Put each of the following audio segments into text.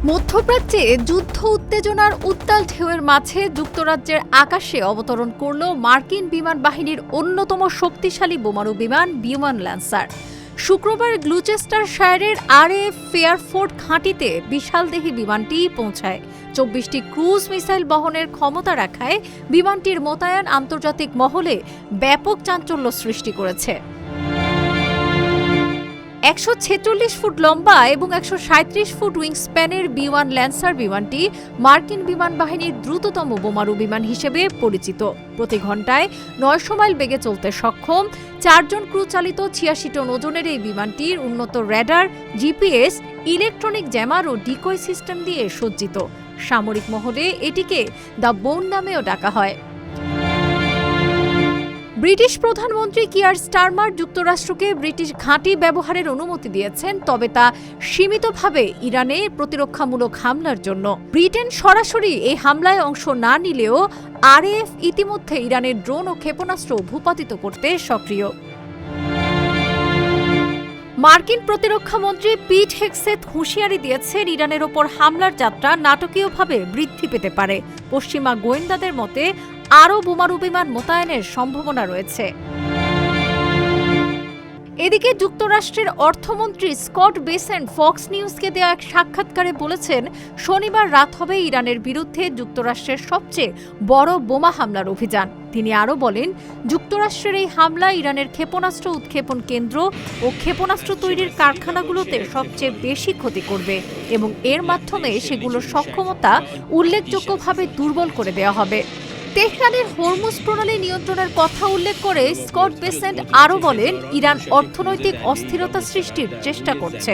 মধ্যপ্রাচ্যে যুদ্ধ উত্তেজনার উত্তাল ঢেউয়ের মাঝে যুক্তরাজ্যের আকাশে অবতরণ করল মার্কিন বিমান বাহিনীর অন্যতম শক্তিশালী বোমারু বিমান বিমান ল্যান্সার। শুক্রবার গ্লুচেস্টারশায়ারের RAF ফেয়ারফোর্ড ঘাঁটিতে বিশালদেহী বিমানটি পৌঁছায়। 24টি ক্রুজ মিসাইল বহনের ক্ষমতা রাখায় বিমানটির মোতায়েন আন্তর্জাতিক মহলে ব্যাপক চাঞ্চল্য সৃষ্টি করেছে। 146 ফুট লম্বা এবং 137 ফুট উইংস্প্যানের B1 ল্যান্সার বিমানটি মার্কিন বিমান বাহিনীর দ্রুততম বোমারু বিমান হিসেবে পরিচিত। প্রতি ঘন্টায় 900 মাইল বেগে চলতে সক্ষম 4 জন ক্রু চালিত 86 টন ওজনের এই বিমানটির উন্নত র্যাডার, GPS, ইলেকট্রনিক জ্যামার ও ডিকয় সিস্টেম দিয়ে সজ্জিত। সামরিক মহলে এটিকে দ্য বোন নামেও ডাকা হয়। ব্রিটিশ প্রধানমন্ত্রী কিয়ার স্টারমার যুক্তরাষ্ট্রকে ব্রিটিশ ঘাঁটি ব্যবহারের অনুমতি দিয়েছেন, তবে তা সীমিতভাবে ইরানে প্রতিরক্ষামূলক হামলার জন্য। ব্রিটেন সরাসরি এই হামলায় অংশ না নিলেও RAF ইতিমধ্যে ইরানের ড্রোন ও ক্ষেপণাস্ত্র ভূপাতিত করতে সক্রিয়। মার্কিন প্রতিরক্ষামন্ত্রী পিট হেগসেথ হুঁশিয়ারি দিয়েছেন, ইরানের ওপর হামলার যাত্রা নাটকীয়ভাবে বৃদ্ধি পেতে পারে। পশ্চিমা গোয়েন্দাদের মতে আরও বোমারু বিমান মোতায়েনের সম্ভাবনা রয়েছে। এদিকে যুক্তরাষ্ট্রের অর্থমন্ত্রী স্কট বেসেন্ট ফক্স নিউজকে দেওয়া এক সাক্ষাৎকারে বলেছেন, শনিবার রাত হবে ইরানের বিরুদ্ধে যুক্তরাষ্ট্রের সবচেয়ে বড় বোমা হামলার অভিযান। তিনি আরও বলেন, যুক্তরাষ্ট্রের এই হামলা ইরানের ক্ষেপণাস্ত্র উৎক্ষেপণ কেন্দ্র ও ক্ষেপণাস্ত্র তৈরির কারখানাগুলোতে সবচেয়ে বেশি ক্ষতি করবে এবং এর মাধ্যমে সেগুলোর সক্ষমতা উল্লেখযোগ্যভাবে দুর্বল করে দেওয়া হবে। তেহরানের হরমুজ প্রণালী নিয়ন্ত্রণের কথা উল্লেখ করে স্কট বেসেন্ট আরও বলেন, ইরান অর্থনৈতিক অস্থিরতা সৃষ্টির চেষ্টা করছে।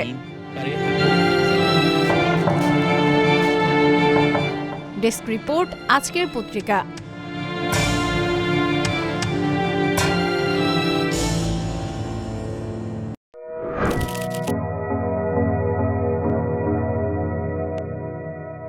ডেস্ক রিপোর্ট, আজকের পত্রিকা।